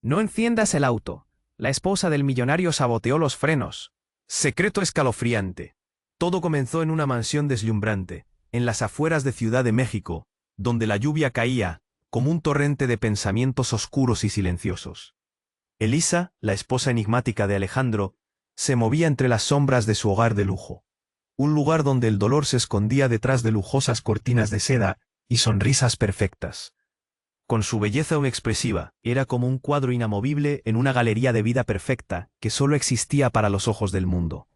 No enciendas el auto. La esposa del millonario saboteó los frenos. Secreto escalofriante. Todo comenzó en una mansión deslumbrante, en las afueras de Ciudad de México, donde la lluvia caía, como un torrente de pensamientos oscuros y silenciosos. Elisa, la esposa enigmática de Alejandro, se movía entre las sombras de su hogar de lujo. Un lugar donde el dolor se escondía detrás de lujosas cortinas de seda y sonrisas perfectas. Con su belleza inexpresiva, era como un cuadro inamovible en una galería de vida perfecta que solo existía para los ojos del mundo.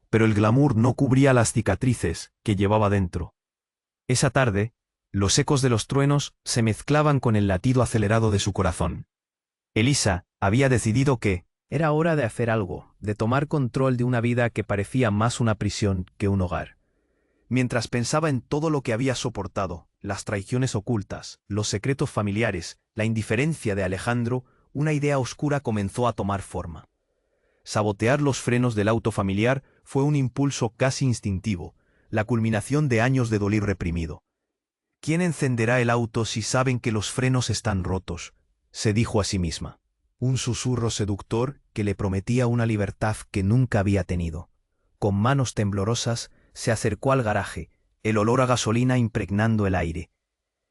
Pero el glamour no cubría las cicatrices que llevaba dentro. Esa tarde, los ecos de los truenos se mezclaban con el latido acelerado de su corazón. Elisa había decidido que era hora de hacer algo, de tomar control de una vida que parecía más una prisión que un hogar. Mientras pensaba en todo lo que había soportado, las traiciones ocultas, los secretos familiares, la indiferencia de Alejandro, una idea oscura comenzó a tomar forma. Sabotear los frenos del auto familiar fue un impulso casi instintivo, la culminación de años de dolor reprimido. ¿Quién encenderá el auto si saben que los frenos están rotos?, se dijo a sí misma. Un susurro seductor que le prometía una libertad que nunca había tenido. Con manos temblorosas, se acercó al garaje, el olor a gasolina impregnando el aire.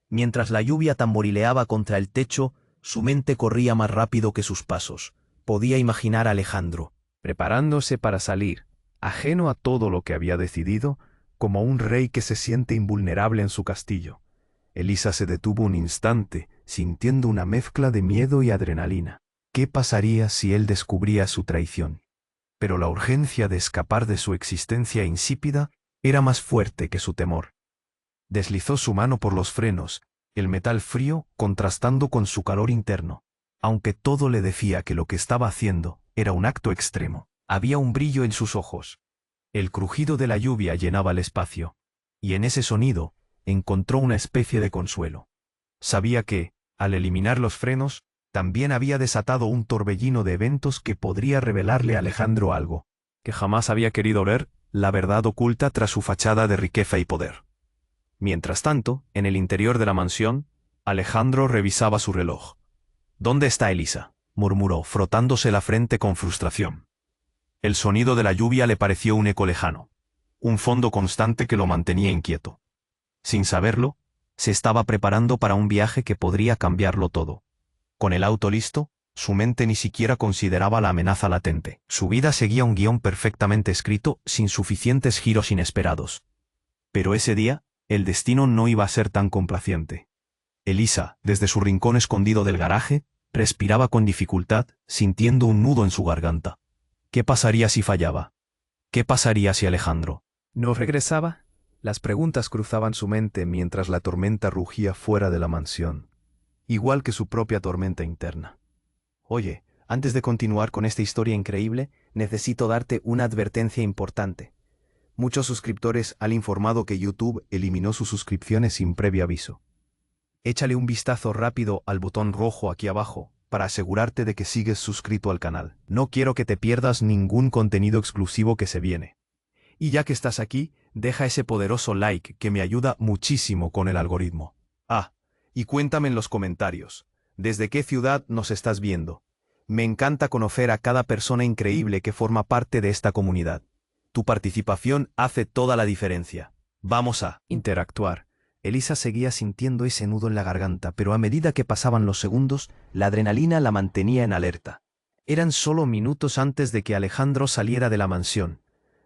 Mientras la lluvia tamborileaba contra el techo, su mente corría más rápido que sus pasos. Podía imaginar a Alejandro, preparándose para salir, ajeno a todo lo que había decidido, como un rey que se siente invulnerable en su castillo. Elisa se detuvo un instante, sintiendo una mezcla de miedo y adrenalina. ¿Qué pasaría si él descubría su traición? Pero la urgencia de escapar de su existencia insípida era más fuerte que su temor. Deslizó su mano por los frenos, el metal frío contrastando con su calor interno. Aunque todo le decía que lo que estaba haciendo era un acto extremo, había un brillo en sus ojos. El crujido de la lluvia llenaba el espacio, y en ese sonido encontró una especie de consuelo. Sabía que, al eliminar los frenos, también había desatado un torbellino de eventos que podría revelarle a Alejandro algo que jamás había querido ver, la verdad oculta tras su fachada de riqueza y poder. Mientras tanto, en el interior de la mansión, Alejandro revisaba su reloj. «¿Dónde está Elisa?», murmuró, frotándose la frente con frustración. El sonido de la lluvia le pareció un eco lejano, un fondo constante que lo mantenía inquieto. Sin saberlo, se estaba preparando para un viaje que podría cambiarlo todo. Con el auto listo, su mente ni siquiera consideraba la amenaza latente. Su vida seguía un guión perfectamente escrito, sin suficientes giros inesperados. Pero ese día, el destino no iba a ser tan complaciente. Elisa, desde su rincón escondido del garaje, respiraba con dificultad, sintiendo un nudo en su garganta. ¿Qué pasaría si fallaba? ¿Qué pasaría si Alejandro no regresaba? Las preguntas cruzaban su mente mientras la tormenta rugía fuera de la mansión, igual que su propia tormenta interna. Oye, antes de continuar con esta historia increíble, necesito darte una advertencia importante. Muchos suscriptores han informado que YouTube eliminó sus suscripciones sin previo aviso. Échale un vistazo rápido al botón rojo aquí abajo, para asegurarte de que sigues suscrito al canal. No quiero que te pierdas ningún contenido exclusivo que se viene. Y ya que estás aquí, deja ese poderoso like que me ayuda muchísimo con el algoritmo. Ah, y cuéntame en los comentarios, ¿desde qué ciudad nos estás viendo? Me encanta conocer a cada persona increíble que forma parte de esta comunidad. Tu participación hace toda la diferencia. Vamos a interactuar. Elisa seguía sintiendo ese nudo en la garganta, pero a medida que pasaban los segundos, la adrenalina la mantenía en alerta. Eran solo minutos antes de que Alejandro saliera de la mansión.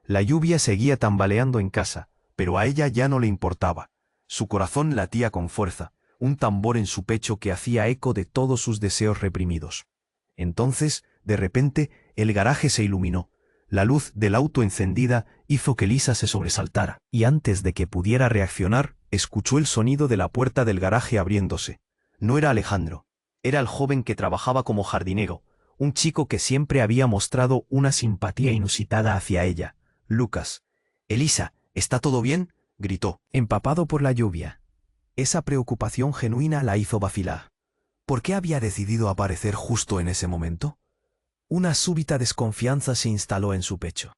La lluvia seguía tambaleando en casa, pero a ella ya no le importaba. Su corazón latía con fuerza, un tambor en su pecho que hacía eco de todos sus deseos reprimidos. Entonces, de repente, el garaje se iluminó. La luz del auto encendida hizo que Elisa se sobresaltara, y antes de que pudiera reaccionar, escuchó el sonido de la puerta del garaje abriéndose. No era Alejandro, era el joven que trabajaba como jardinero, un chico que siempre había mostrado una simpatía inusitada hacia ella. Lucas. «Elisa, ¿está todo bien?», gritó, empapado por la lluvia. Esa preocupación genuina la hizo vacilar. ¿Por qué había decidido aparecer justo en ese momento? Una súbita desconfianza se instaló en su pecho.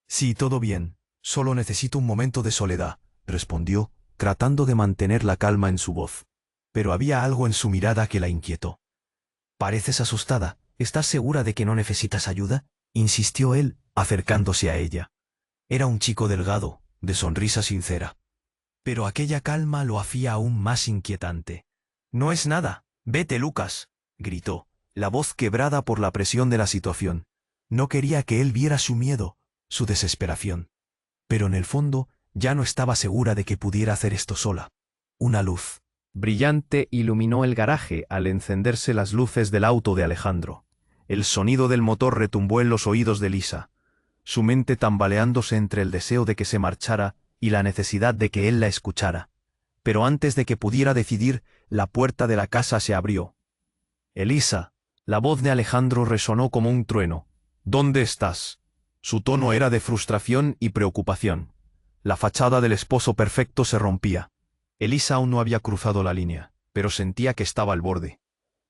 «Sí, todo bien. Solo necesito un momento de soledad», respondió, tratando de mantener la calma en su voz. Pero había algo en su mirada que la inquietó. Pareces asustada. ¿Estás segura de que no necesitas ayuda? Insistió él, acercándose a ella. Era un chico delgado, de sonrisa sincera. Pero aquella calma lo hacía aún más inquietante. No es nada. Vete, Lucas, gritó, la voz quebrada por la presión de la situación. No quería que él viera su miedo, su desesperación. Pero en el fondo ya no estaba segura de que pudiera hacer esto sola. Una luz brillante iluminó el garaje al encenderse las luces del auto de Alejandro. El sonido del motor retumbó en los oídos de Lisa, su mente tambaleándose entre el deseo de que se marchara y la necesidad de que él la escuchara. Pero antes de que pudiera decidir, la puerta de la casa se abrió. «Elisa», la voz de Alejandro resonó como un trueno. «¿Dónde estás?». Su tono era de frustración y preocupación. La fachada del esposo perfecto se rompía. Elisa aún no había cruzado la línea, pero sentía que estaba al borde.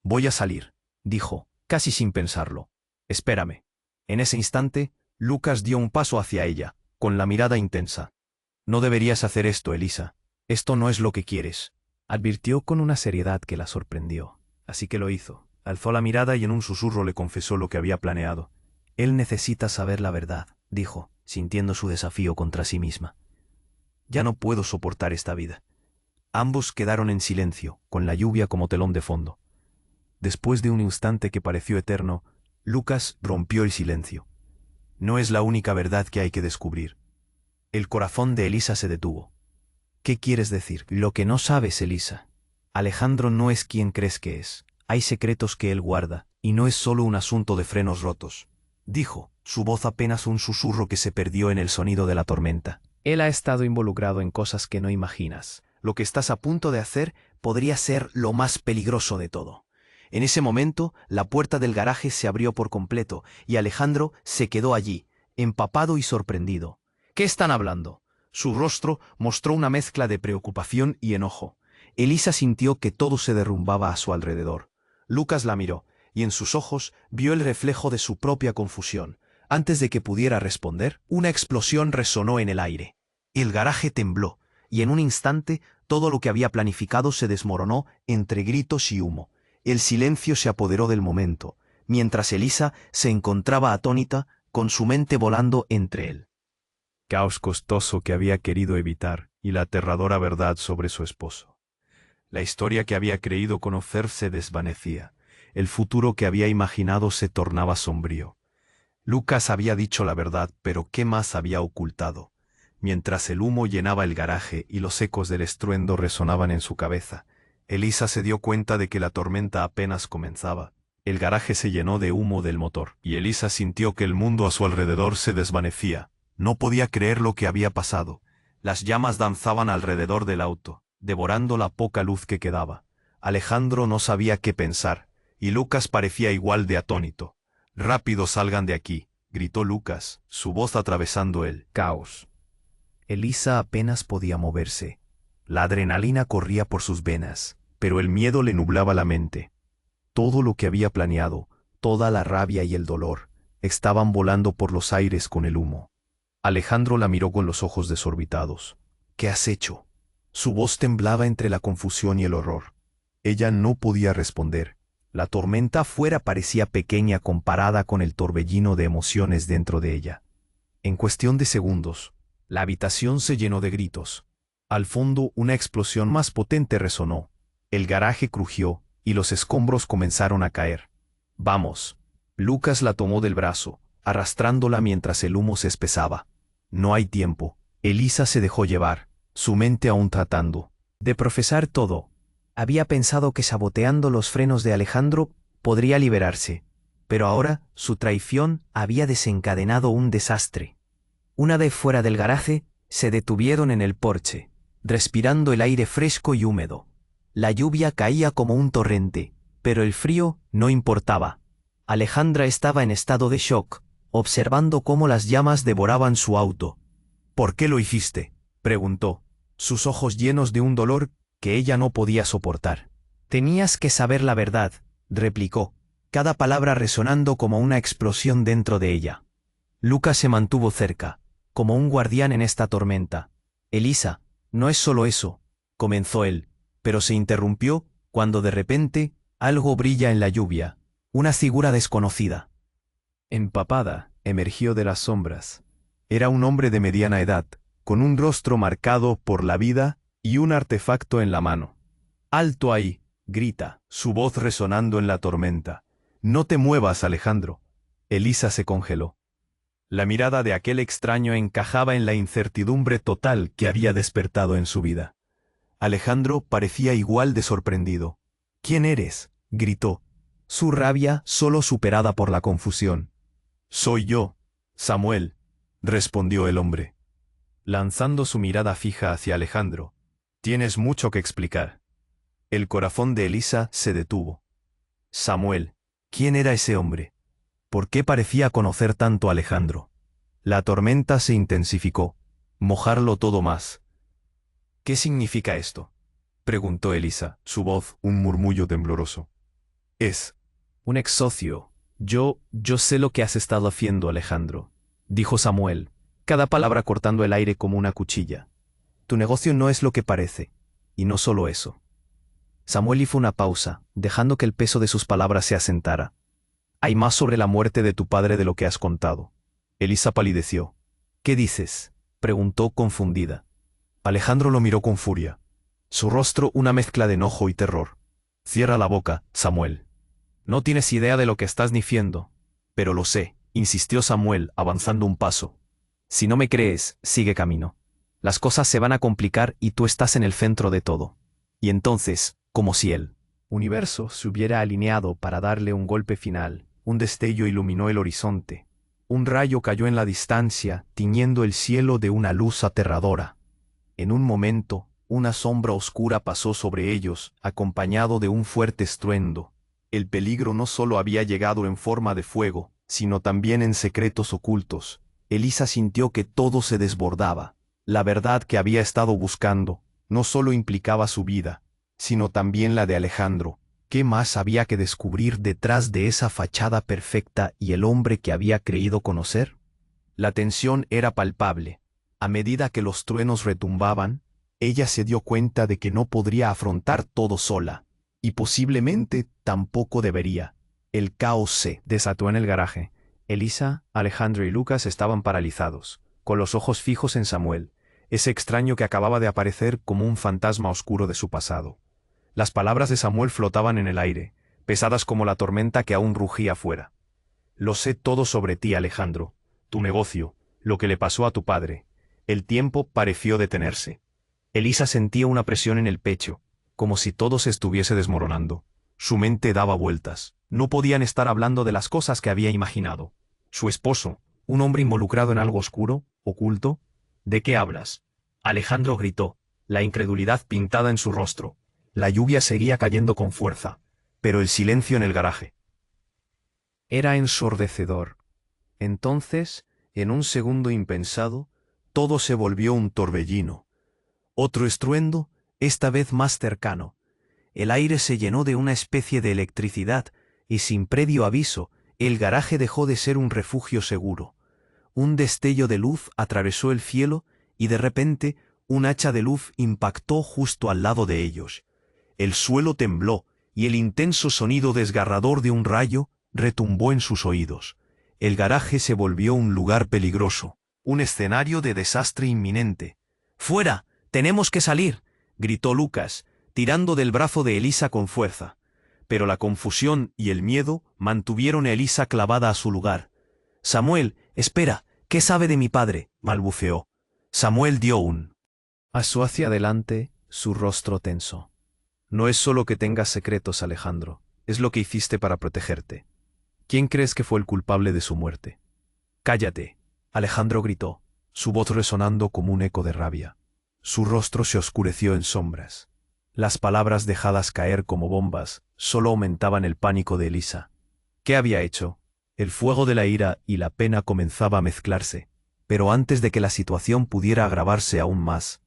«Voy a salir», dijo, casi sin pensarlo. «Espérame». En ese instante, Lucas dio un paso hacia ella, con la mirada intensa. «No deberías hacer esto, Elisa. Esto no es lo que quieres», advirtió con una seriedad que la sorprendió. Así que lo hizo. Alzó la mirada y en un susurro le confesó lo que había planeado. «Él necesita saber la verdad», dijo, sintiendo su desafío contra sí misma. «Ya no puedo soportar esta vida». Ambos quedaron en silencio, con la lluvia como telón de fondo. Después de un instante que pareció eterno, Lucas rompió el silencio. «No es la única verdad que hay que descubrir». El corazón de Elisa se detuvo. «¿Qué quieres decir?». «Lo que no sabes, Elisa. Alejandro no es quien crees que es. Hay secretos que él guarda, y no es solo un asunto de frenos rotos», dijo, su voz apenas un susurro que se perdió en el sonido de la tormenta. «Él ha estado involucrado en cosas que no imaginas. Lo que estás a punto de hacer podría ser lo más peligroso de todo». En ese momento, la puerta del garaje se abrió por completo, y Alejandro se quedó allí, empapado y sorprendido. «¿Qué están hablando?». Su rostro mostró una mezcla de preocupación y enojo. Elisa sintió que todo se derrumbaba a su alrededor. Lucas la miró, y en sus ojos vio el reflejo de su propia confusión. Antes de que pudiera responder, una explosión resonó en el aire. El garaje tembló, y en un instante todo lo que había planificado se desmoronó entre gritos y humo. El silencio se apoderó del momento, mientras Elisa se encontraba atónita, con su mente volando entre él. Caos costoso que había querido evitar y la aterradora verdad sobre su esposo. La historia que había creído conocer se desvanecía. El futuro que había imaginado se tornaba sombrío. Lucas había dicho la verdad, pero ¿qué más había ocultado? Mientras el humo llenaba el garaje y los ecos del estruendo resonaban en su cabeza, Elisa se dio cuenta de que la tormenta apenas comenzaba. El garaje se llenó de humo del motor, y Elisa sintió que el mundo a su alrededor se desvanecía. No podía creer lo que había pasado. Las llamas danzaban alrededor del auto, devorando la poca luz que quedaba. Alejandro no sabía qué pensar, y Lucas parecía igual de atónito. «Rápido, salgan de aquí», gritó Lucas, su voz atravesando el caos. Elisa apenas podía moverse. La adrenalina corría por sus venas, pero el miedo le nublaba la mente. Todo lo que había planeado, toda la rabia y el dolor, estaban volando por los aires con el humo. Alejandro la miró con los ojos desorbitados. «¿Qué has hecho?». Su voz temblaba entre la confusión y el horror. Ella no podía responder. La tormenta afuera parecía pequeña comparada con el torbellino de emociones dentro de ella. En cuestión de segundos, la habitación se llenó de gritos. Al fondo, una explosión más potente resonó. El garaje crujió, y los escombros comenzaron a caer. «Vamos». Lucas la tomó del brazo, arrastrándola mientras el humo se espesaba. «No hay tiempo». Elisa se dejó llevar, su mente aún tratando de procesar todo. Había pensado que saboteando los frenos de Alejandro podría liberarse, pero ahora su traición había desencadenado un desastre. Una vez fuera del garaje, se detuvieron en el porche, respirando el aire fresco y húmedo. La lluvia caía como un torrente, pero el frío no importaba. Alejandra estaba en estado de shock, observando cómo las llamas devoraban su auto. «¿Por qué lo hiciste?», preguntó, sus ojos llenos de un dolor que ella no podía soportar. «Tenías que saber la verdad», replicó, cada palabra resonando como una explosión dentro de ella. Lucas se mantuvo cerca, como un guardián en esta tormenta. «Elisa, no es solo eso», comenzó él, pero se interrumpió cuando de repente algo brilla en la lluvia, Una figura desconocida. Empapada, emergió de las sombras. Era un hombre de mediana edad, con un rostro marcado por la vida y un artefacto en la mano. «¡Alto ahí!», grita, su voz resonando en la tormenta. «No te muevas, Alejandro». Elisa se congeló. La mirada de aquel extraño encajaba en la incertidumbre total que había despertado en su vida. Alejandro parecía igual de sorprendido. «¿Quién eres?», gritó, su rabia solo superada por la confusión. «Soy yo, Samuel», respondió el hombre, lanzando su mirada fija hacia Alejandro. «Tienes mucho que explicar». El corazón de Elisa se detuvo. Samuel, ¿quién era ese hombre? ¿Por qué parecía conocer tanto a Alejandro? La tormenta se intensificó, mojarlo todo más. «¿Qué significa esto?», preguntó Elisa, su voz un murmullo tembloroso. «Es un ex socio. Yo sé lo que has estado haciendo, Alejandro», dijo Samuel, cada palabra cortando el aire como una cuchilla. «Tu negocio no es lo que parece, y no solo eso». Samuel hizo una pausa, dejando que el peso de sus palabras se asentara. «Hay más sobre la muerte de tu padre de lo que has contado». Elisa palideció. «¿Qué dices?», preguntó confundida. Alejandro lo miró con furia. Su rostro una mezcla de enojo y terror. «Cierra la boca, Samuel. No tienes idea de lo que estás diciendo». «Pero lo sé», insistió Samuel, avanzando un paso. «Si no me crees, sigue camino. Las cosas se van a complicar y tú estás en el centro de todo». Y entonces, como si el universo se hubiera alineado para darle un golpe final, un destello iluminó el horizonte. Un rayo cayó en la distancia, tiñendo el cielo de una luz aterradora. En un momento, una sombra oscura pasó sobre ellos, acompañado de un fuerte estruendo. El peligro no solo había llegado en forma de fuego, sino también en secretos ocultos. Elisa sintió que todo se desbordaba. La verdad que había estado buscando no solo implicaba su vida, sino también la de Alejandro. ¿Qué más había que descubrir detrás de esa fachada perfecta y el hombre que había creído conocer? La tensión era palpable. A medida que los truenos retumbaban, ella se dio cuenta de que no podría afrontar todo sola, y posiblemente tampoco debería. El caos se desató en el garaje. Elisa, Alejandro y Lucas estaban paralizados, con los ojos fijos en Samuel, ese extraño que acababa de aparecer como un fantasma oscuro de su pasado. Las palabras de Samuel flotaban en el aire, pesadas como la tormenta que aún rugía fuera. «Lo sé todo sobre ti, Alejandro, tu negocio, lo que le pasó a tu padre». El tiempo pareció detenerse. Elisa sentía una presión en el pecho, como si todo se estuviese desmoronando. Su mente daba vueltas. No podían estar hablando de las cosas que había imaginado. Su esposo, un hombre involucrado en algo oscuro, oculto. «¿De qué hablas?», Alejandro gritó, la incredulidad pintada en su rostro. La lluvia seguía cayendo con fuerza, pero el silencio en el garaje era ensordecedor. Entonces, en un segundo impensado, todo se volvió un torbellino. Otro estruendo, esta vez más cercano. El aire se llenó de una especie de electricidad, y sin previo aviso, el garaje dejó de ser un refugio seguro. Un destello de luz atravesó el cielo, y de repente, un hacha de luz impactó justo al lado de ellos. El suelo tembló, y el intenso sonido desgarrador de un rayo retumbó en sus oídos. El garaje se volvió un lugar peligroso, un escenario de desastre inminente. «¡Fuera! ¡Tenemos que salir!», gritó Lucas, tirando del brazo de Elisa con fuerza. Pero la confusión y el miedo mantuvieron a Elisa clavada a su lugar. «Samuel, espera, ¿qué sabe de mi padre?», balbuceó. Samuel dio un paso hacia adelante, su rostro tenso. «No es solo que tengas secretos, Alejandro, es lo que hiciste para protegerte. ¿Quién crees que fue el culpable de su muerte?». «Cállate», Alejandro gritó, su voz resonando como un eco de rabia. Su rostro se oscureció en sombras. Las palabras dejadas caer como bombas solo aumentaban el pánico de Elisa. ¿Qué había hecho? El fuego de la ira y la pena comenzaba a mezclarse, pero antes de que la situación pudiera agravarse aún más.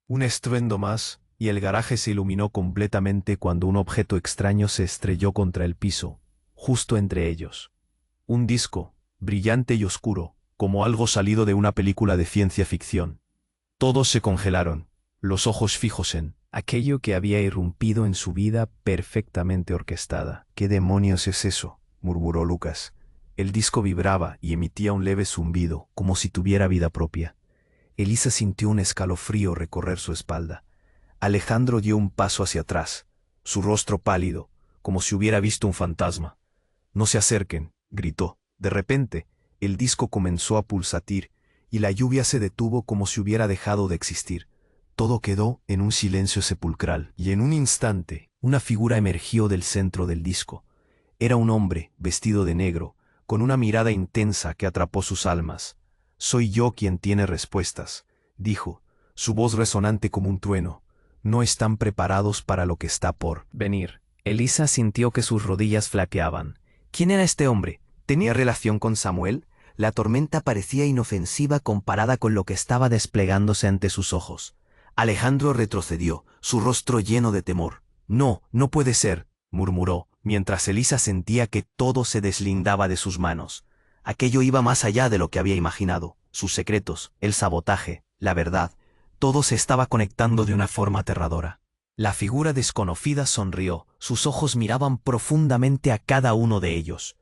Un estruendo más, y el garaje se iluminó completamente cuando un objeto extraño se estrelló contra el piso, justo entre ellos. Un disco, brillante y oscuro, como algo salido de una película de ciencia ficción. Todos se congelaron, los ojos fijos en aquello que había irrumpido en su vida perfectamente orquestada. ¿Qué demonios es eso?, murmuró Lucas. El disco vibraba y emitía un leve zumbido, como si tuviera vida propia. Elisa sintió un escalofrío recorrer su espalda. Alejandro dio un paso hacia atrás, su rostro pálido, como si hubiera visto un fantasma. «No se acerquen», gritó. De repente, el disco comenzó a pulsatir y la lluvia se detuvo como si hubiera dejado de existir. Todo quedó en un silencio sepulcral, y en un instante, una figura emergió del centro del disco. Era un hombre, vestido de negro, con una mirada intensa que atrapó sus almas. «Soy yo quien tiene respuestas», dijo, su voz resonante como un trueno. «No están preparados para lo que está por venir». Elisa sintió que sus rodillas flaqueaban. ¿Quién era este hombre? ¿Tenía relación con Samuel? La tormenta parecía inofensiva comparada con lo que estaba desplegándose ante sus ojos. Alejandro retrocedió, su rostro lleno de temor. «No, no puede ser», murmuró, mientras Elisa sentía que todo se deslindaba de sus manos. Aquello iba más allá de lo que había imaginado. Sus secretos, el sabotaje, la verdad, todo se estaba conectando de una forma aterradora. La figura desconocida sonrió, sus ojos miraban profundamente a cada uno de ellos.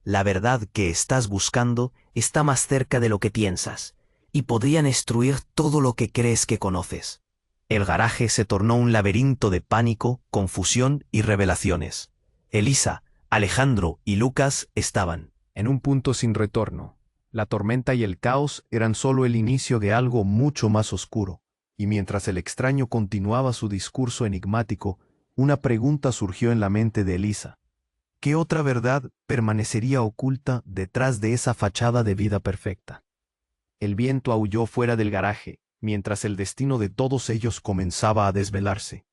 «La verdad que estás buscando está más cerca de lo que piensas, y podrían destruir todo lo que crees que conoces». El garaje se tornó un laberinto de pánico, confusión y revelaciones. Elisa, Alejandro y Lucas estaban en un punto sin retorno. La tormenta y el caos eran solo el inicio de algo mucho más oscuro, y mientras el extraño continuaba su discurso enigmático, una pregunta surgió en la mente de Elisa. ¿Qué otra verdad permanecería oculta detrás de esa fachada de vida perfecta? El viento aulló fuera del garaje, mientras el destino de todos ellos comenzaba a desvelarse.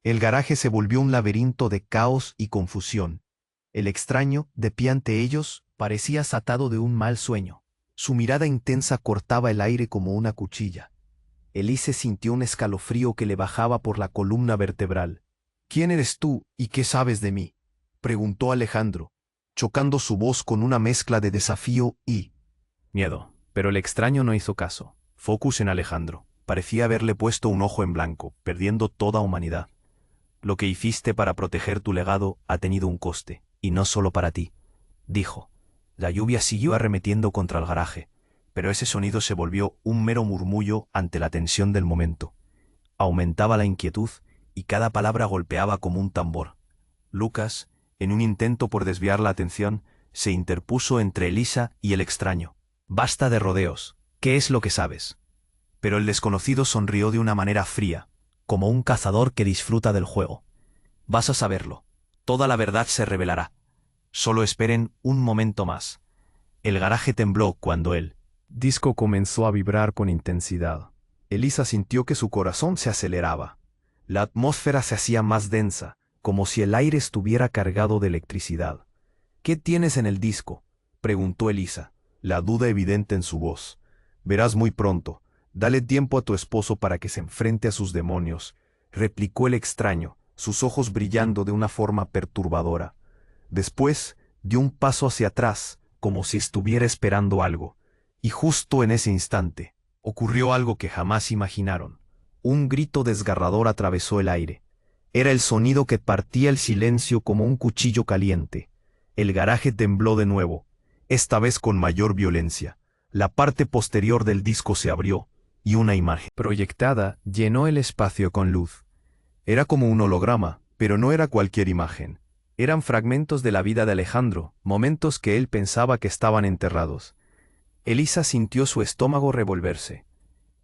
El garaje se volvió un laberinto de caos y confusión. El extraño, de pie ante ellos, parecía atado de un mal sueño. Su mirada intensa cortaba el aire como una cuchilla. Elise sintió un escalofrío que le bajaba por la columna vertebral. «¿Quién eres tú y qué sabes de mí?», preguntó Alejandro, chocando su voz con una mezcla de desafío y miedo. Pero el extraño no hizo caso. Focus en Alejandro. Parecía haberle puesto un ojo en blanco, perdiendo toda humanidad. «Lo que hiciste para proteger tu legado ha tenido un coste, y no solo para ti», dijo. La lluvia siguió arremetiendo contra el garaje, pero ese sonido se volvió un mero murmullo ante la tensión del momento. Aumentaba la inquietud, y cada palabra golpeaba como un tambor. Lucas, en un intento por desviar la atención, se interpuso entre Elisa y el extraño. «Basta de rodeos. ¿Qué es lo que sabes?». Pero el desconocido sonrió de una manera fría, como un cazador que disfruta del juego. «Vas a saberlo. Toda la verdad se revelará. Solo esperen un momento más». El garaje tembló cuando el disco comenzó a vibrar con intensidad. Elisa sintió que su corazón se aceleraba. La atmósfera se hacía más densa, como si el aire estuviera cargado de electricidad. «¿Qué tienes en el disco?», preguntó Elisa, la duda evidente en su voz. «Verás muy pronto. Dale tiempo a tu esposo para que se enfrente a sus demonios», replicó el extraño, sus ojos brillando de una forma perturbadora. Después dio un paso hacia atrás, como si estuviera esperando algo. Y justo en ese instante, ocurrió algo que jamás imaginaron. Un grito desgarrador atravesó el aire. Era el sonido que partía el silencio como un cuchillo caliente. El garaje tembló de nuevo, esta vez con mayor violencia. La parte posterior del disco se abrió, y una imagen proyectada llenó el espacio con luz. Era como un holograma, pero no era cualquier imagen. Eran fragmentos de la vida de Alejandro, momentos que él pensaba que estaban enterrados. Elisa sintió su estómago revolverse.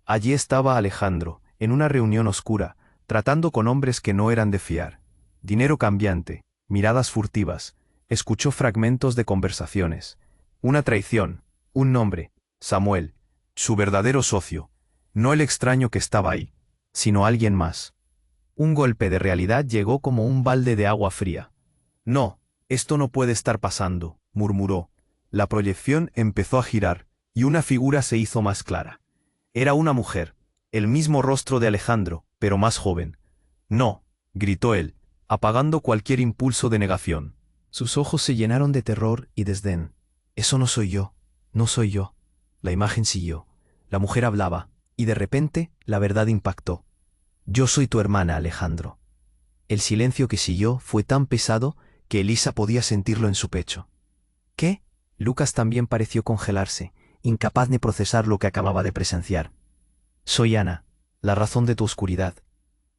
Allí estaba Alejandro, en una reunión oscura, tratando con hombres que no eran de fiar. Dinero cambiante, miradas furtivas, escuchó fragmentos de conversaciones. Una traición, un nombre, Samuel, su verdadero socio, no el extraño que estaba ahí, sino alguien más. Un golpe de realidad llegó como un balde de agua fría. «No, esto no puede estar pasando», murmuró. La proyección empezó a girar, y una figura se hizo más clara. Era una mujer, el mismo rostro de Alejandro, pero más joven. «No», gritó él, apagando cualquier impulso de negación. Sus ojos se llenaron de terror y desdén. «Eso no soy yo, no soy yo». La imagen siguió. La mujer hablaba, y de repente la verdad impactó. Yo soy tu hermana, Alejandro. El silencio que siguió fue tan pesado que Elisa podía sentirlo en su pecho. ¿Qué? Lucas también pareció congelarse, incapaz de procesar lo que acababa de presenciar. Soy Ana, la razón de tu oscuridad.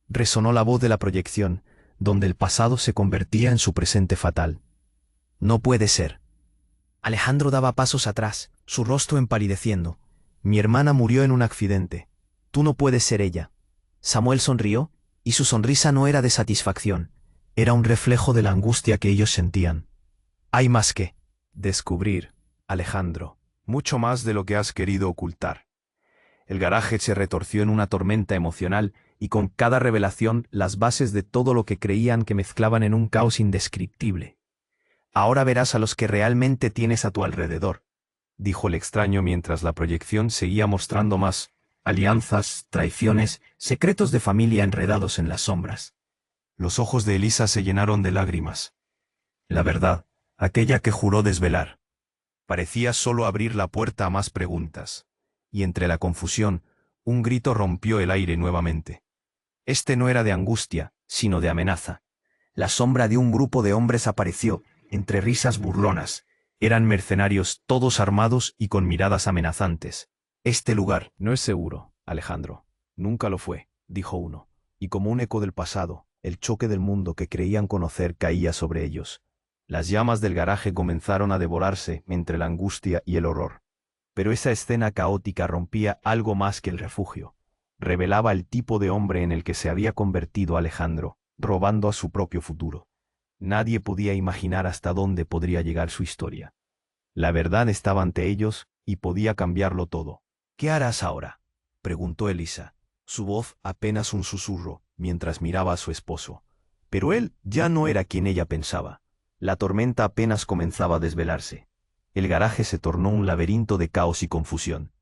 Resonó la voz de la proyección, donde el pasado se convertía en su presente fatal. No puede ser. Alejandro daba pasos atrás, su rostro empalideciendo. Mi hermana murió en un accidente. Tú no puedes ser ella. Samuel sonrió, y su sonrisa no era de satisfacción, era un reflejo de la angustia que ellos sentían. Hay más que descubrir, Alejandro, mucho más de lo que has querido ocultar. El garaje se retorció en una tormenta emocional y con cada revelación las bases de todo lo que creían que mezclaban en un caos indescriptible. Ahora verás a los que realmente tienes a tu alrededor, dijo el extraño mientras la proyección seguía mostrando más alianzas, traiciones, secretos de familia enredados en las sombras. Los ojos de Elisa se llenaron de lágrimas. La verdad, aquella que juró desvelar. Parecía solo abrir la puerta a más preguntas. Y entre la confusión, un grito rompió el aire nuevamente. Este no era de angustia, sino de amenaza. La sombra de un grupo de hombres apareció, entre risas burlonas. Eran mercenarios, todos armados y con miradas amenazantes. Este lugar no es seguro, Alejandro. Nunca lo fue, dijo uno. Y como un eco del pasado, el choque del mundo que creían conocer caía sobre ellos. Las llamas del garaje comenzaron a devorarse entre la angustia y el horror. Pero esa escena caótica rompía algo más que el refugio. Revelaba el tipo de hombre en el que se había convertido Alejandro, robando a su propio futuro. Nadie podía imaginar hasta dónde podría llegar su historia. La verdad estaba ante ellos y podía cambiarlo todo. ¿Qué harás ahora?, preguntó Elisa, su voz apenas un susurro, mientras miraba a su esposo. Pero él ya no era quien ella pensaba. La tormenta apenas comenzaba a desvelarse. El garaje se tornó un laberinto de caos y confusión.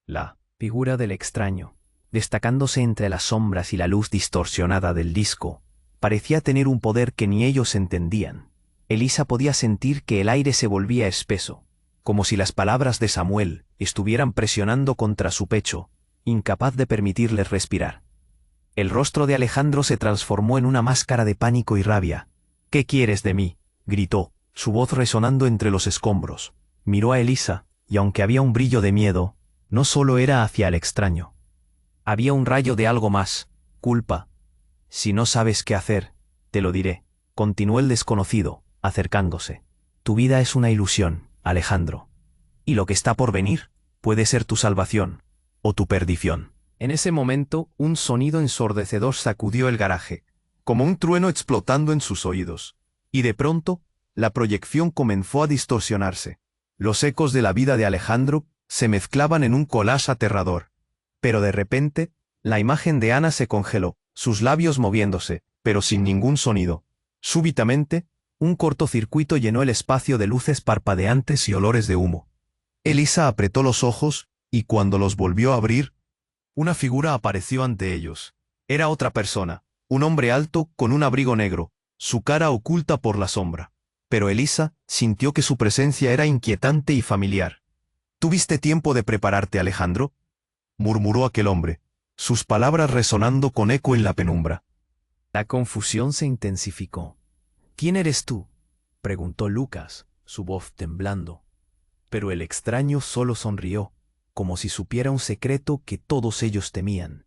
La figura del extraño, destacándose entre las sombras y la luz distorsionada del disco, parecía tener un poder que ni ellos entendían. Elisa podía sentir que el aire se volvía espeso, como si las palabras de Samuel estuvieran presionando contra su pecho, incapaz de permitirles respirar. El rostro de Alejandro se transformó en una máscara de pánico y rabia. «¿Qué quieres de mí?», gritó, su voz resonando entre los escombros. Miró a Elisa, y aunque había un brillo de miedo, no solo era hacia el extraño. Había un rayo de algo más, culpa. «Si no sabes qué hacer, te lo diré», continuó el desconocido, acercándose. «Tu vida es una ilusión, Alejandro. Y lo que está por venir puede ser tu salvación o tu perdición». En ese momento, un sonido ensordecedor sacudió el garaje, como un trueno explotando en sus oídos. Y de pronto, la proyección comenzó a distorsionarse. Los ecos de la vida de Alejandro se mezclaban en un collage aterrador. Pero de repente, la imagen de Ana se congeló, sus labios moviéndose, pero sin ningún sonido. Súbitamente, un cortocircuito llenó el espacio de luces parpadeantes y olores de humo. Elisa apretó los ojos, y cuando los volvió a abrir, una figura apareció ante ellos. Era otra persona, un hombre alto con un abrigo negro, su cara oculta por la sombra. Pero Elisa sintió que su presencia era inquietante y familiar. «¿Tuviste tiempo de prepararte, Alejandro?», murmuró aquel hombre, sus palabras resonando con eco en la penumbra. La confusión se intensificó. «¿Quién eres tú?», preguntó Lucas, su voz temblando. Pero el extraño solo sonrió, como si supiera un secreto que todos ellos temían.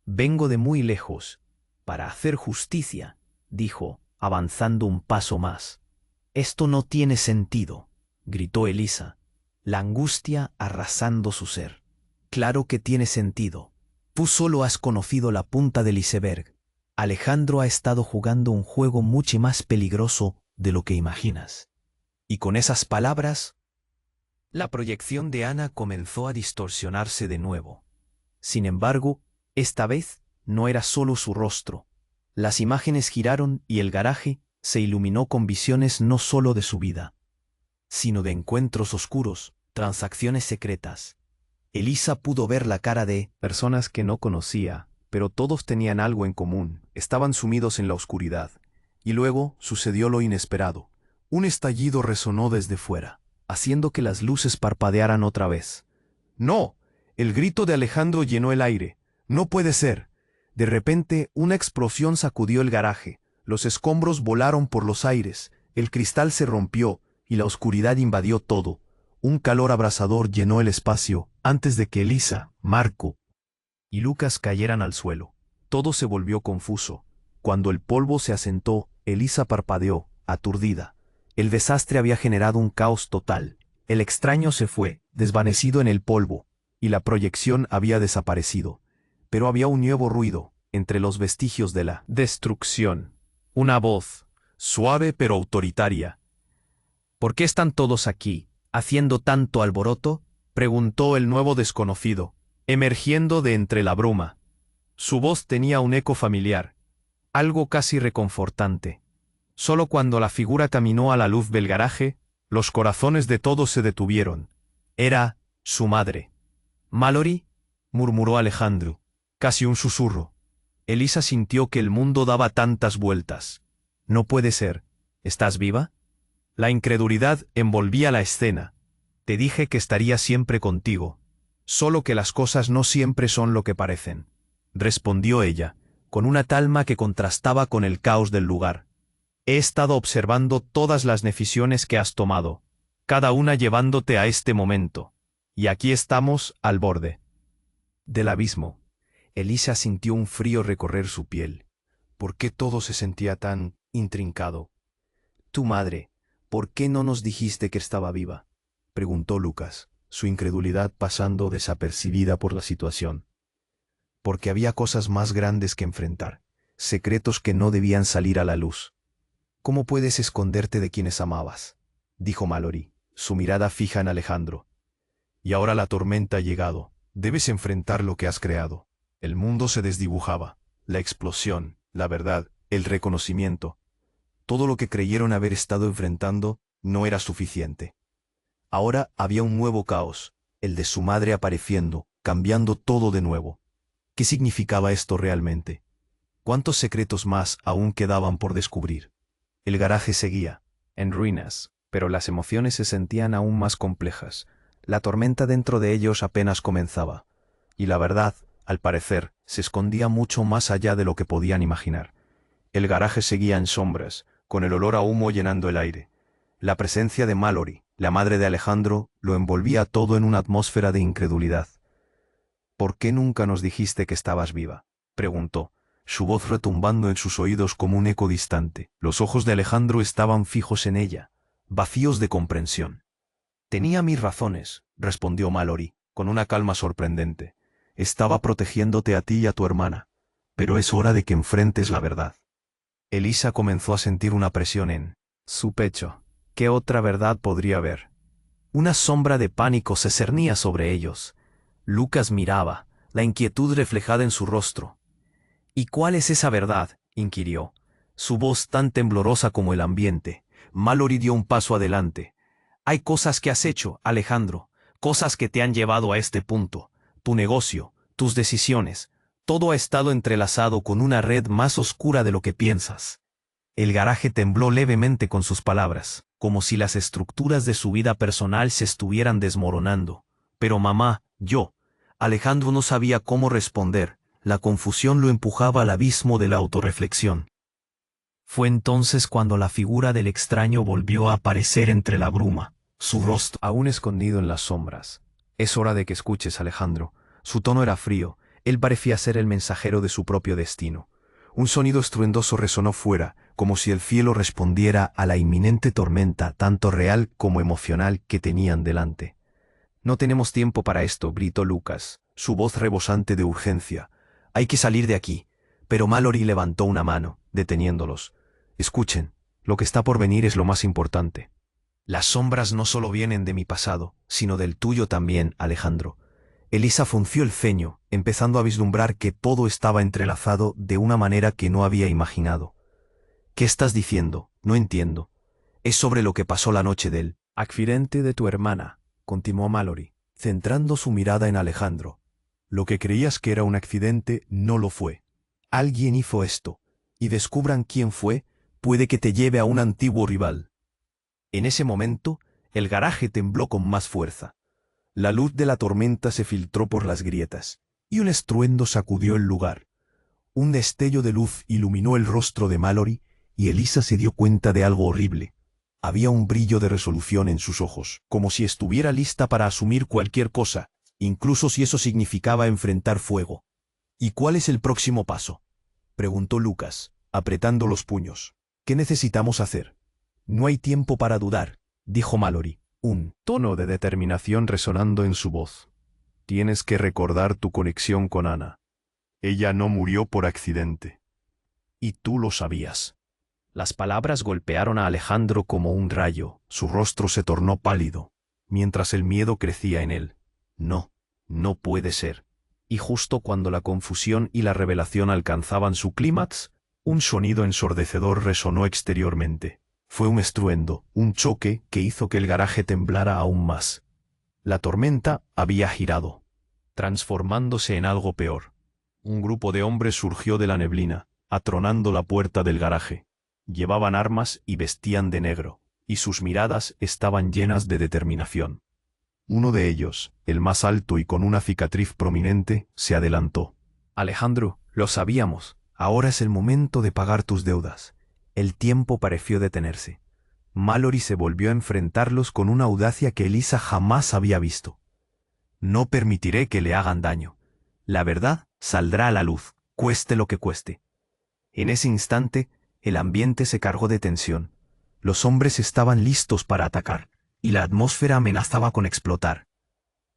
«Vengo de muy lejos, para hacer justicia», dijo, avanzando un paso más. «Esto no tiene sentido», gritó Elisa, la angustia arrasando su ser. «Claro que tiene sentido. Tú solo has conocido la punta del iceberg. Alejandro ha estado jugando un juego mucho más peligroso de lo que imaginas». Y con esas palabras, la proyección de Ana comenzó a distorsionarse de nuevo. Sin embargo, esta vez no era solo su rostro. Las imágenes giraron y el garaje se iluminó con visiones no solo de su vida, sino de encuentros oscuros, transacciones secretas. Elisa pudo ver la cara de personas que no conocía, pero todos tenían algo en común, estaban sumidos en la oscuridad. Y luego sucedió lo inesperado. Un estallido resonó desde fuera, haciendo que las luces parpadearan otra vez. «¡No!», el grito de Alejandro llenó el aire. «¡No puede ser! De repente, una explosión sacudió el garaje, los escombros volaron por los aires, el cristal se rompió, y la oscuridad invadió todo. Un calor abrasador llenó el espacio, antes de que Elisa, Marco y Lucas cayeran al suelo. Todo se volvió confuso. Cuando el polvo se asentó, Elisa parpadeó, aturdida. El desastre había generado un caos total. El extraño se fue, desvanecido en el polvo, y la proyección había desaparecido. Pero había un nuevo ruido, entre los vestigios de la destrucción. Una voz, suave pero autoritaria. ¿Por qué están todos aquí, haciendo tanto alboroto?, preguntó el nuevo desconocido, emergiendo de entre la bruma. Su voz tenía un eco familiar, algo casi reconfortante. Solo cuando la figura caminó a la luz del garaje, los corazones de todos se detuvieron. Era su madre. «¿Mallory?», murmuró Alejandro, casi un susurro. Elisa sintió que el mundo daba tantas vueltas. «No puede ser. ¿Estás viva?». La incredulidad envolvía la escena. «Te dije que estaría siempre contigo. Solo que las cosas no siempre son lo que parecen», respondió ella, con una calma que contrastaba con el caos del lugar. «He estado observando todas las decisiones que has tomado, cada una llevándote a este momento. Y aquí estamos, al borde del abismo». Elisa sintió un frío recorrer su piel. ¿Por qué todo se sentía tan intrincado? «Tu madre, ¿por qué no nos dijiste que estaba viva?», preguntó Lucas, su incredulidad pasando desapercibida por la situación. «Porque había cosas más grandes que enfrentar, secretos que no debían salir a la luz». «¿Cómo puedes esconderte de quienes amabas?», dijo Mallory, su mirada fija en Alejandro. «Y ahora la tormenta ha llegado. Debes enfrentar lo que has creado». El mundo se desdibujaba, la explosión, la verdad, el reconocimiento. Todo lo que creyeron haber estado enfrentando no era suficiente. Ahora había un nuevo caos, el de su madre apareciendo, cambiando todo de nuevo. ¿Qué significaba esto realmente? ¿Cuántos secretos más aún quedaban por descubrir? El garaje seguía, en ruinas, pero las emociones se sentían aún más complejas. La tormenta dentro de ellos apenas comenzaba. Y la verdad, al parecer, se escondía mucho más allá de lo que podían imaginar. El garaje seguía en sombras, con el olor a humo llenando el aire. La presencia de Mallory, la madre de Alejandro, lo envolvía todo en una atmósfera de incredulidad. «¿Por qué nunca nos dijiste que estabas viva?», preguntó, su voz retumbando en sus oídos como un eco distante. Los ojos de Alejandro estaban fijos en ella, vacíos de comprensión. «Tenía mis razones», respondió Mallory, con una calma sorprendente. «Estaba protegiéndote a ti y a tu hermana. Pero es hora de que enfrentes la verdad». Elisa comenzó a sentir una presión en su pecho. ¿Qué otra verdad podría haber? Una sombra de pánico se cernía sobre ellos. Lucas miraba, la inquietud reflejada en su rostro. «¿Y cuál es esa verdad?», inquirió, su voz tan temblorosa como el ambiente. Mallory dio un paso adelante. «Hay cosas que has hecho, Alejandro, cosas que te han llevado a este punto. Tu negocio, tus decisiones, todo ha estado entrelazado con una red más oscura de lo que piensas». El garaje tembló levemente con sus palabras, como si las estructuras de su vida personal se estuvieran desmoronando. «Pero mamá, Alejandro no sabía cómo responder. La confusión lo empujaba al abismo de la autorreflexión. Fue entonces cuando la figura del extraño volvió a aparecer entre la bruma, su rostro aún escondido en las sombras. «Es hora de que escuches, Alejandro». Su tono era frío, él parecía ser el mensajero de su propio destino. Un sonido estruendoso resonó fuera, como si el cielo respondiera a la inminente tormenta, tanto real como emocional, que tenían delante. «No tenemos tiempo para esto», gritó Lucas, su voz rebosante de urgencia. «Hay que salir de aquí». Pero Mallory levantó una mano, deteniéndolos. «Escuchen, lo que está por venir es lo más importante. Las sombras no solo vienen de mi pasado, sino del tuyo también, Alejandro». Elisa frunció el ceño, empezando a vislumbrar que todo estaba entrelazado de una manera que no había imaginado. «¿Qué estás diciendo? No entiendo». «Es sobre lo que pasó la noche del accidente de tu hermana», continuó Mallory, centrando su mirada en Alejandro. «Lo que creías que era un accidente no lo fue. Alguien hizo esto, y descubran quién fue, puede que te lleve a un antiguo rival». En ese momento, el garaje tembló con más fuerza. La luz de la tormenta se filtró por las grietas, y un estruendo sacudió el lugar. Un destello de luz iluminó el rostro de Mallory y Elisa se dio cuenta de algo horrible. Había un brillo de resolución en sus ojos, como si estuviera lista para asumir cualquier cosa, incluso si eso significaba enfrentar fuego. ¿Y cuál es el próximo paso?, preguntó Lucas, apretando los puños. ¿Qué necesitamos hacer? No hay tiempo para dudar, dijo Mallory, un tono de determinación resonando en su voz. Tienes que recordar tu conexión con Ana. Ella no murió por accidente. Y tú lo sabías. Las palabras golpearon a Alejandro como un rayo, su rostro se tornó pálido, mientras el miedo crecía en él. No, no puede ser. Y justo cuando la confusión y la revelación alcanzaban su clímax, un sonido ensordecedor resonó exteriormente. Fue un estruendo, un choque que hizo que el garaje temblara aún más. La tormenta había girado, transformándose en algo peor. Un grupo de hombres surgió de la neblina, atronando la puerta del garaje. Llevaban armas y vestían de negro, y sus miradas estaban llenas de determinación. Uno de ellos, el más alto y con una cicatriz prominente, se adelantó. Alejandro, lo sabíamos. Ahora es el momento de pagar tus deudas. El tiempo pareció detenerse. Mallory se volvió a enfrentarlos con una audacia que Elisa jamás había visto. No permitiré que le hagan daño. La verdad saldrá a la luz, cueste lo que cueste. En ese instante, el ambiente se cargó de tensión. Los hombres estaban listos para atacar, y la atmósfera amenazaba con explotar.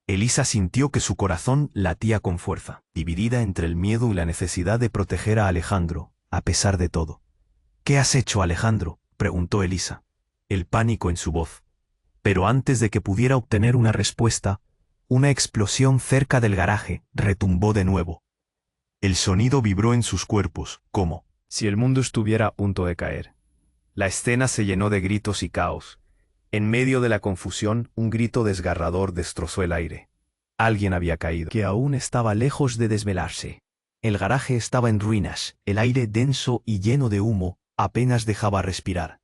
Elisa sintió que su corazón latía con fuerza, dividida entre el miedo y la necesidad de proteger a Alejandro, a pesar de todo. ¿Qué has hecho, Alejandro?, preguntó Elisa, el pánico en su voz. Pero antes de que pudiera obtener una respuesta, una explosión cerca del garaje retumbó de nuevo. El sonido vibró en sus cuerpos, como si el mundo estuviera a punto de caer. La escena se llenó de gritos y caos. En medio de la confusión, un grito desgarrador destrozó el aire. Alguien había caído, que aún estaba lejos de desvelarse. El garaje estaba en ruinas, el aire denso y lleno de humo apenas dejaba respirar.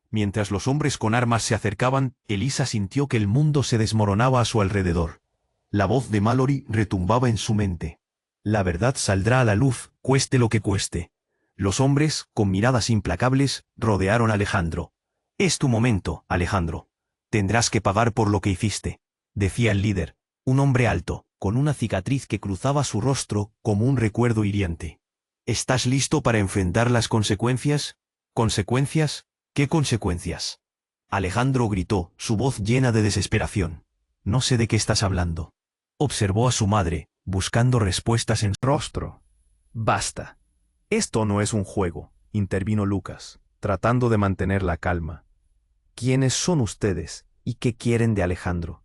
Mientras los hombres con armas se acercaban, Elisa sintió que el mundo se desmoronaba a su alrededor. La voz de Mallory retumbaba en su mente. La verdad saldrá a la luz, cueste lo que cueste. Los hombres, con miradas implacables, rodearon a Alejandro. «Es tu momento, Alejandro. Tendrás que pagar por lo que hiciste», decía el líder, un hombre alto, con una cicatriz que cruzaba su rostro como un recuerdo hiriente. «¿Estás listo para enfrentar las consecuencias?» «¿Consecuencias? ¿Qué consecuencias?», Alejandro gritó, su voz llena de desesperación. «No sé de qué estás hablando». Observó a su madre, buscando respuestas en su rostro. «Basta. Esto no es un juego», intervino Lucas, tratando de mantener la calma. «¿Quiénes son ustedes y qué quieren de Alejandro?».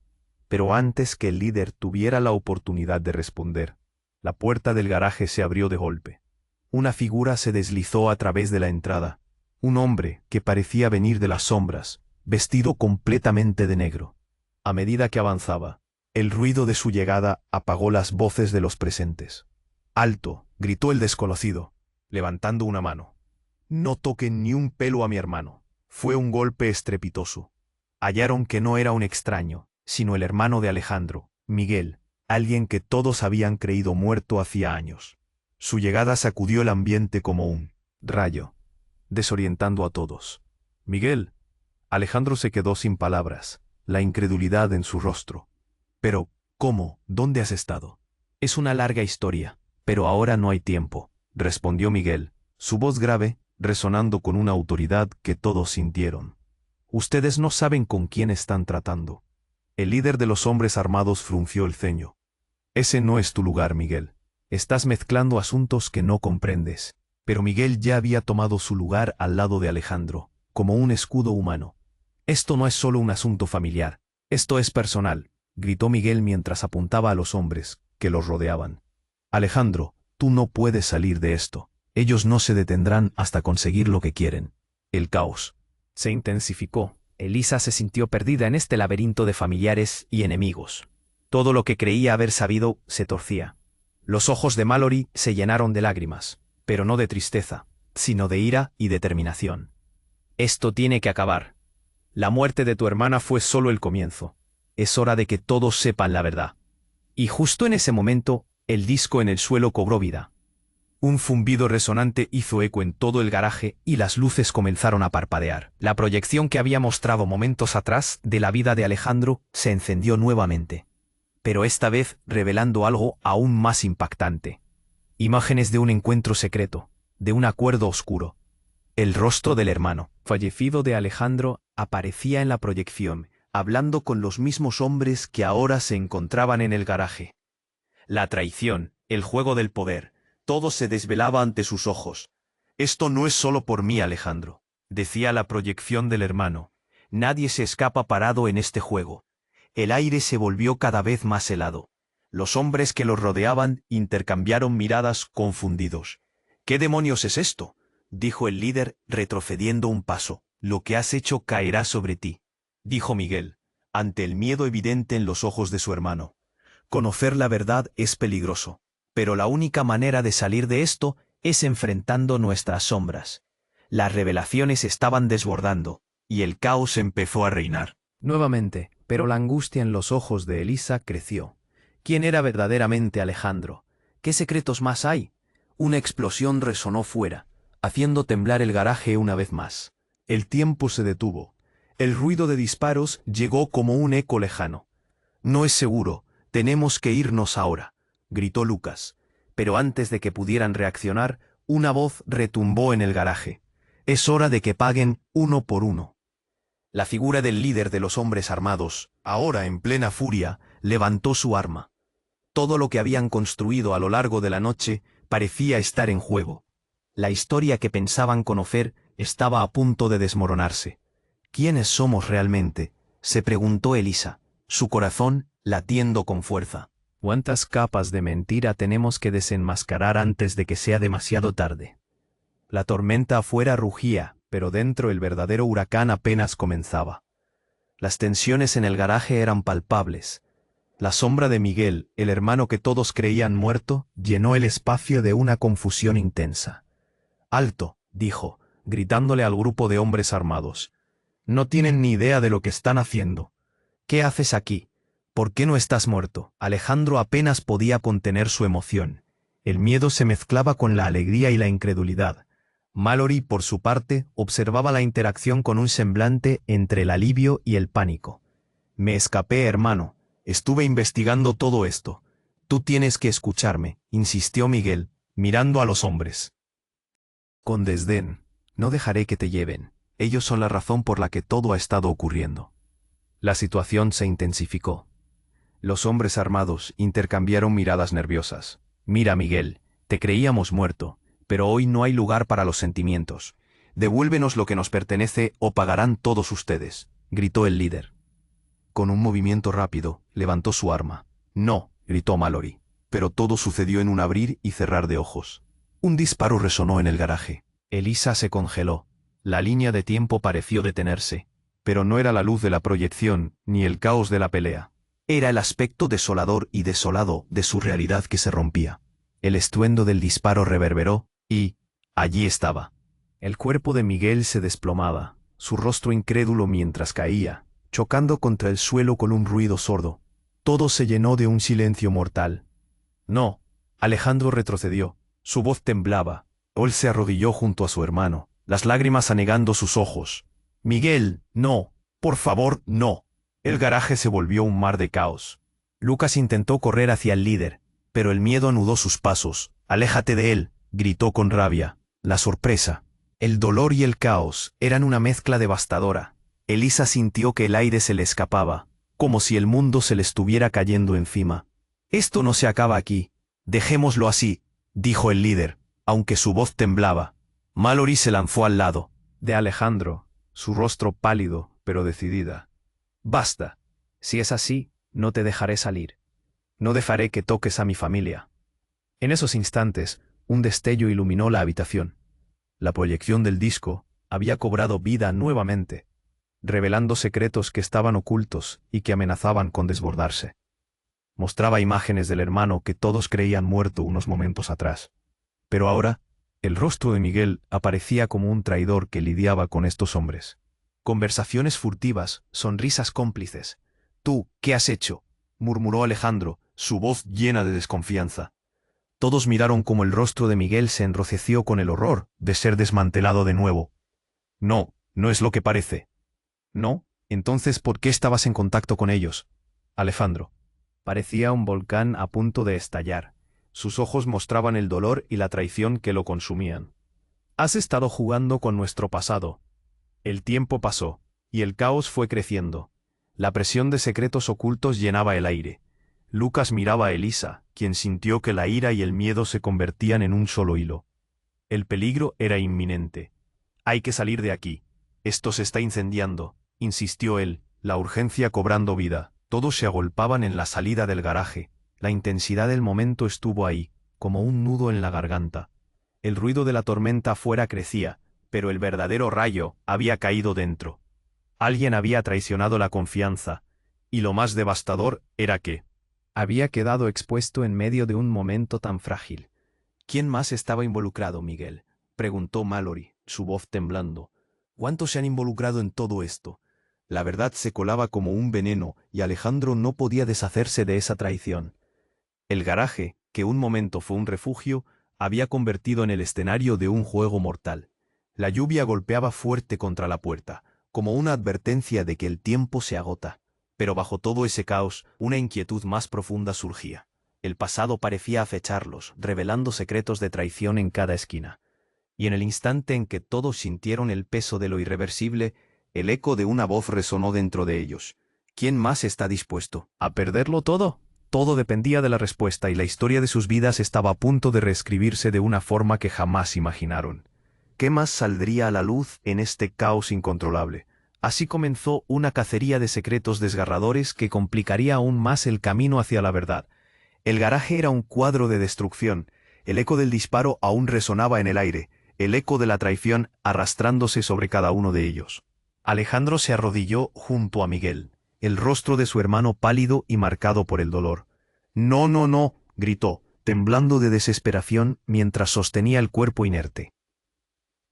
Pero antes que el líder tuviera la oportunidad de responder, la puerta del garaje se abrió de golpe. Una figura se deslizó a través de la entrada, un hombre que parecía venir de las sombras, vestido completamente de negro. A medida que avanzaba, el ruido de su llegada apagó las voces de los presentes. «¡Alto!», gritó el desconocido, levantando una mano. «No toquen ni un pelo a mi hermano». Fue un golpe estrepitoso. Hallaron que no era un extraño, sino el hermano de Alejandro, Miguel, alguien que todos habían creído muerto hacía años. Su llegada sacudió el ambiente como un rayo, desorientando a todos. «Miguel». Alejandro se quedó sin palabras, la incredulidad en su rostro. «Pero, ¿cómo? ¿Dónde has estado?». «Es una larga historia, pero ahora no hay tiempo», respondió Miguel, su voz grave, resonando con una autoridad que todos sintieron. «Ustedes no saben con quién están tratando». El líder de los hombres armados frunció el ceño. «Ese no es tu lugar, Miguel. Estás mezclando asuntos que no comprendes». Pero Miguel ya había tomado su lugar al lado de Alejandro, como un escudo humano. «Esto no es solo un asunto familiar, esto es personal», gritó Miguel mientras apuntaba a los hombres que los rodeaban. «Alejandro, tú no puedes salir de esto. Ellos no se detendrán hasta conseguir lo que quieren». El caos se intensificó. Elisa se sintió perdida en este laberinto de familiares y enemigos. Todo lo que creía haber sabido se torcía. Los ojos de Mallory se llenaron de lágrimas, pero no de tristeza, sino de ira y determinación. «Esto tiene que acabar. La muerte de tu hermana fue solo el comienzo. Es hora de que todos sepan la verdad». Y justo en ese momento, el disco en el suelo cobró vida. Un zumbido resonante hizo eco en todo el garaje y las luces comenzaron a parpadear. La proyección que había mostrado momentos atrás de la vida de Alejandro se encendió nuevamente, pero esta vez revelando algo aún más impactante. Imágenes de un encuentro secreto, de un acuerdo oscuro. El rostro del hermano fallecido de Alejandro aparecía en la proyección, hablando con los mismos hombres que ahora se encontraban en el garaje. La traición, el juego del poder, todo se desvelaba ante sus ojos. Esto no es solo por mí, Alejandro, decía la proyección del hermano. Nadie se escapa parado en este juego. El aire se volvió cada vez más helado. Los hombres que los rodeaban intercambiaron miradas confundidos. ¿Qué demonios es esto?, dijo el líder, retrocediendo un paso. Lo que has hecho caerá sobre ti, dijo Miguel, ante el miedo evidente en los ojos de su hermano. Conocer la verdad es peligroso, pero la única manera de salir de esto es enfrentando nuestras sombras. Las revelaciones estaban desbordando, y el caos empezó a reinar. Nuevamente, pero la angustia en los ojos de Elisa creció. ¿Quién era verdaderamente Alejandro? ¿Qué secretos más hay? Una explosión resonó fuera, haciendo temblar el garaje una vez más. El tiempo se detuvo. El ruido de disparos llegó como un eco lejano. No es seguro, tenemos que irnos ahora, gritó Lucas. Pero antes de que pudieran reaccionar, una voz retumbó en el garaje. Es hora de que paguen uno por uno. La figura del líder de los hombres armados, ahora en plena furia, levantó su arma. Todo lo que habían construido a lo largo de la noche parecía estar en juego. La historia que pensaban conocer estaba a punto de desmoronarse. ¿Quiénes somos realmente?, se preguntó Elisa, su corazón latiendo con fuerza. ¿Cuántas capas de mentira tenemos que desenmascarar antes de que sea demasiado tarde? La tormenta afuera rugía, pero dentro el verdadero huracán apenas comenzaba. Las tensiones en el garaje eran palpables. La sombra de Miguel, el hermano que todos creían muerto, llenó el espacio de una confusión intensa. «¡Alto!», dijo, gritándole al grupo de hombres armados. «No tienen ni idea de lo que están haciendo. ¿Qué haces aquí? ¿Por qué no estás muerto?». Alejandro apenas podía contener su emoción. El miedo se mezclaba con la alegría y la incredulidad. Mallory, por su parte, observaba la interacción con un semblante entre el alivio y el pánico. «Me escapé, hermano. Estuve investigando todo esto. Tú tienes que escucharme», insistió Miguel, mirando a los hombres. Con desdén. «No dejaré que te lleven. Ellos son la razón por la que todo ha estado ocurriendo». La situación se intensificó. Los hombres armados intercambiaron miradas nerviosas. «Mira, Miguel, te creíamos muerto, pero hoy no hay lugar para los sentimientos. Devuélvenos lo que nos pertenece o pagarán todos ustedes», gritó el líder. Con un movimiento rápido, levantó su arma. «No», gritó Mallory, pero todo sucedió en un abrir y cerrar de ojos. Un disparo resonó en el garaje. Elisa se congeló. La línea de tiempo pareció detenerse, pero no era la luz de la proyección, ni el caos de la pelea. Era el aspecto desolador y desolado de su realidad que se rompía. El estruendo del disparo reverberó, y allí estaba. El cuerpo de Miguel se desplomaba, su rostro incrédulo mientras caía, chocando contra el suelo con un ruido sordo. Todo se llenó de un silencio mortal. «No». Alejandro retrocedió. Su voz temblaba. Él se arrodilló junto a su hermano, las lágrimas anegando sus ojos. «Miguel, no. Por favor, no». El garaje se volvió un mar de caos. Lucas intentó correr hacia el líder, pero el miedo anudó sus pasos. «Aléjate de él», gritó con rabia. La sorpresa, el dolor y el caos eran una mezcla devastadora. Elisa sintió que el aire se le escapaba, como si el mundo se le estuviera cayendo encima. «Esto no se acaba aquí. Dejémoslo así», dijo el líder, aunque su voz temblaba. Mallory se lanzó al lado de Alejandro, su rostro pálido, pero decidida. «Basta. Si es así, no te dejaré salir. No dejaré que toques a mi familia». En esos instantes, un destello iluminó la habitación. La proyección del disco había cobrado vida nuevamente, revelando secretos que estaban ocultos y que amenazaban con desbordarse. Mostraba imágenes del hermano que todos creían muerto unos momentos atrás. Pero ahora, el rostro de Miguel aparecía como un traidor que lidiaba con estos hombres. Conversaciones furtivas, sonrisas cómplices. «¿Tú qué has hecho?», murmuró Alejandro, su voz llena de desconfianza. Todos miraron cómo el rostro de Miguel se enrojeció con el horror de ser desmantelado de nuevo. No, no es lo que parece. ¿No? Entonces, ¿por qué estabas en contacto con ellos? Alejandro. Parecía un volcán a punto de estallar. Sus ojos mostraban el dolor y la traición que lo consumían. Has estado jugando con nuestro pasado. El tiempo pasó, y el caos fue creciendo. La presión de secretos ocultos llenaba el aire. Lucas miraba a Elisa, quien sintió que la ira y el miedo se convertían en un solo hilo. El peligro era inminente. Hay que salir de aquí. Esto se está incendiando, insistió él, la urgencia cobrando vida. Todos se agolpaban en la salida del garaje. La intensidad del momento estuvo ahí, como un nudo en la garganta. El ruido de la tormenta afuera crecía, pero el verdadero rayo había caído dentro. Alguien había traicionado la confianza, y lo más devastador era que había quedado expuesto en medio de un momento tan frágil. ¿Quién más estaba involucrado, Miguel?, preguntó Mallory, su voz temblando. ¿Cuántos se han involucrado en todo esto? La verdad se colaba como un veneno, y Alejandro no podía deshacerse de esa traición. El garaje, que un momento fue un refugio, había convertido en el escenario de un juego mortal. La lluvia golpeaba fuerte contra la puerta, como una advertencia de que el tiempo se agota. Pero bajo todo ese caos, una inquietud más profunda surgía. El pasado parecía acecharlos, revelando secretos de traición en cada esquina. Y en el instante en que todos sintieron el peso de lo irreversible, el eco de una voz resonó dentro de ellos. ¿Quién más está dispuesto a perderlo todo? Todo dependía de la respuesta y la historia de sus vidas estaba a punto de reescribirse de una forma que jamás imaginaron. ¿Qué más saldría a la luz en este caos incontrolable? Así comenzó una cacería de secretos desgarradores que complicaría aún más el camino hacia la verdad. El garaje era un cuadro de destrucción. El eco del disparo aún resonaba en el aire, el eco de la traición arrastrándose sobre cada uno de ellos. Alejandro se arrodilló junto a Miguel, el rostro de su hermano pálido y marcado por el dolor. «No, no, no», gritó, temblando de desesperación mientras sostenía el cuerpo inerte.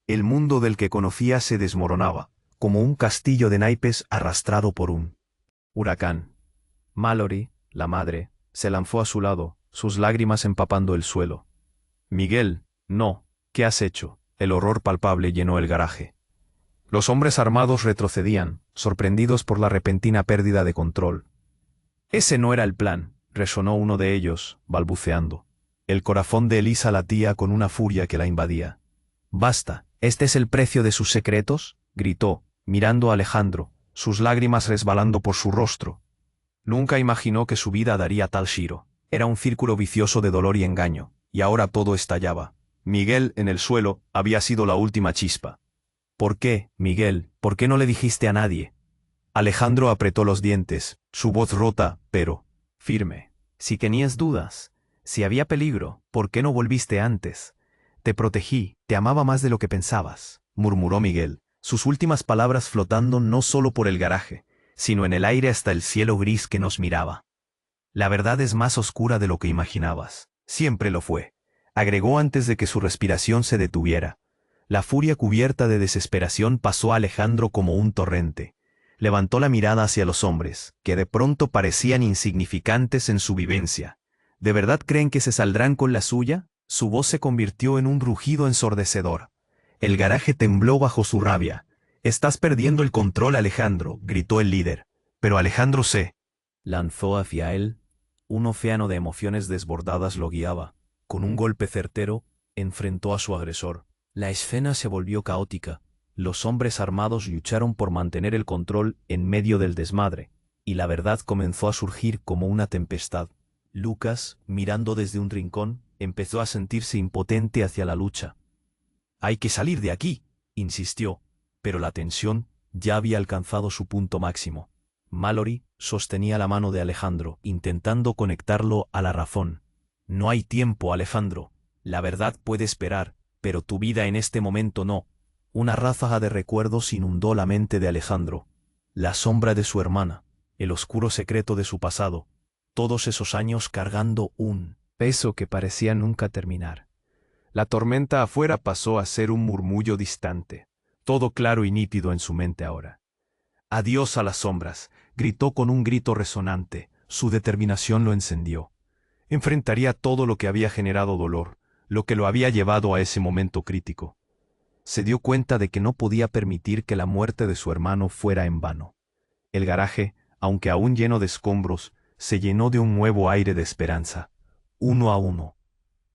El mundo del que conocía se desmoronaba, como un castillo de naipes arrastrado por un huracán. Mallory, la madre, se lanzó a su lado, sus lágrimas empapando el suelo. «Miguel, no, ¿qué has hecho?». El horror palpable llenó el garaje. Los hombres armados retrocedían, sorprendidos por la repentina pérdida de control. «Ese no era el plan», resonó uno de ellos, balbuceando. El corazón de Elisa latía con una furia que la invadía. «Basta, ¿este es el precio de sus secretos?», gritó, mirando a Alejandro, sus lágrimas resbalando por su rostro. Nunca imaginó que su vida daría tal giro. Era un círculo vicioso de dolor y engaño, y ahora todo estallaba. Miguel, en el suelo, había sido la última chispa. «¿Por qué, Miguel? ¿Por qué no le dijiste a nadie?». Alejandro apretó los dientes, su voz rota, pero firme. «Si tenías dudas, si había peligro, ¿por qué no volviste antes? Te protegí, te amaba más de lo que pensabas», murmuró Miguel, sus últimas palabras flotando no solo por el garaje, sino en el aire hasta el cielo gris que nos miraba. «La verdad es más oscura de lo que imaginabas. Siempre lo fue», agregó antes de que su respiración se detuviera. La furia cubierta de desesperación pasó a Alejandro como un torrente. Levantó la mirada hacia los hombres, que de pronto parecían insignificantes en su vivencia. ¿De verdad creen que se saldrán con la suya? Su voz se convirtió en un rugido ensordecedor. El garaje tembló bajo su rabia. «Estás perdiendo el control, Alejandro», gritó el líder. Pero Alejandro se lanzó hacia él. Un océano de emociones desbordadas lo guiaba. Con un golpe certero, enfrentó a su agresor. La escena se volvió caótica. Los hombres armados lucharon por mantener el control en medio del desmadre, y la verdad comenzó a surgir como una tempestad. Lucas, mirando desde un rincón, empezó a sentirse impotente hacia la lucha. «Hay que salir de aquí», insistió, pero la tensión ya había alcanzado su punto máximo. Mallory sostenía la mano de Alejandro, intentando conectarlo a la razón. «No hay tiempo, Alejandro. La verdad puede esperar, pero tu vida en este momento no». Una ráfaga de recuerdos inundó la mente de Alejandro. La sombra de su hermana, el oscuro secreto de su pasado, todos esos años cargando un peso que parecía nunca terminar. La tormenta afuera pasó a ser un murmullo distante, todo claro y nítido en su mente ahora. «Adiós a las sombras», gritó con un grito resonante, su determinación lo encendió. Enfrentaría todo lo que había generado dolor, lo que lo había llevado a ese momento crítico. Se dio cuenta de que no podía permitir que la muerte de su hermano fuera en vano. El garaje, aunque aún lleno de escombros, se llenó de un nuevo aire de esperanza. Uno a uno,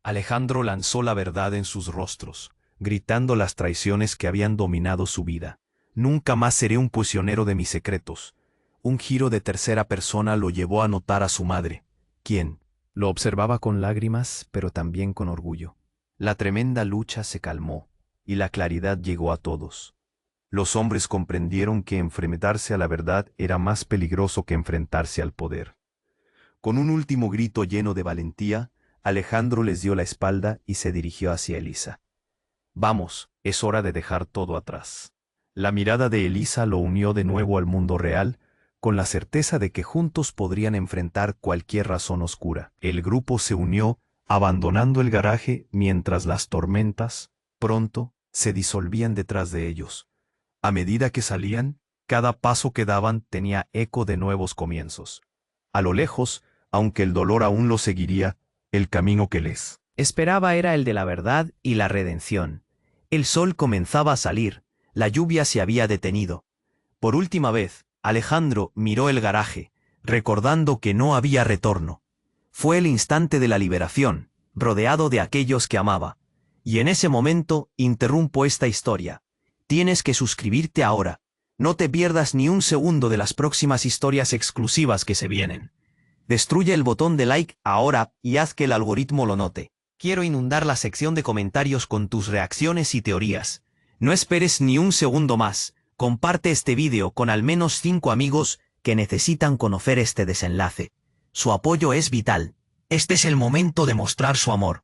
Alejandro lanzó la verdad en sus rostros, gritando las traiciones que habían dominado su vida. Nunca más seré un prisionero de mis secretos. Un giro de tercera persona lo llevó a notar a su madre, quien lo observaba con lágrimas, pero también con orgullo. La tremenda lucha se calmó, y la claridad llegó a todos. Los hombres comprendieron que enfrentarse a la verdad era más peligroso que enfrentarse al poder. Con un último grito lleno de valentía, Alejandro les dio la espalda y se dirigió hacia Elisa. Vamos, es hora de dejar todo atrás. La mirada de Elisa lo unió de nuevo al mundo real, con la certeza de que juntos podrían enfrentar cualquier razón oscura. El grupo se unió, abandonando el garaje mientras las tormentas, pronto, se disolvían detrás de ellos. A medida que salían, cada paso que daban tenía eco de nuevos comienzos. A lo lejos, aunque el dolor aún lo seguiría, el camino que les esperaba era el de la verdad y la redención. El sol comenzaba a salir, la lluvia se había detenido. Por última vez, Alejandro miró el garaje, recordando que no había retorno. Fue el instante de la liberación, rodeado de aquellos que amaba. Y en ese momento, interrumpo esta historia. Tienes que suscribirte ahora. No te pierdas ni un segundo de las próximas historias exclusivas que se vienen. Destruye el botón de like ahora y haz que el algoritmo lo note. Quiero inundar la sección de comentarios con tus reacciones y teorías. No esperes ni un segundo más. Comparte este vídeo con al menos 5 amigos que necesitan conocer este desenlace. Su apoyo es vital. Este es el momento de mostrar su amor.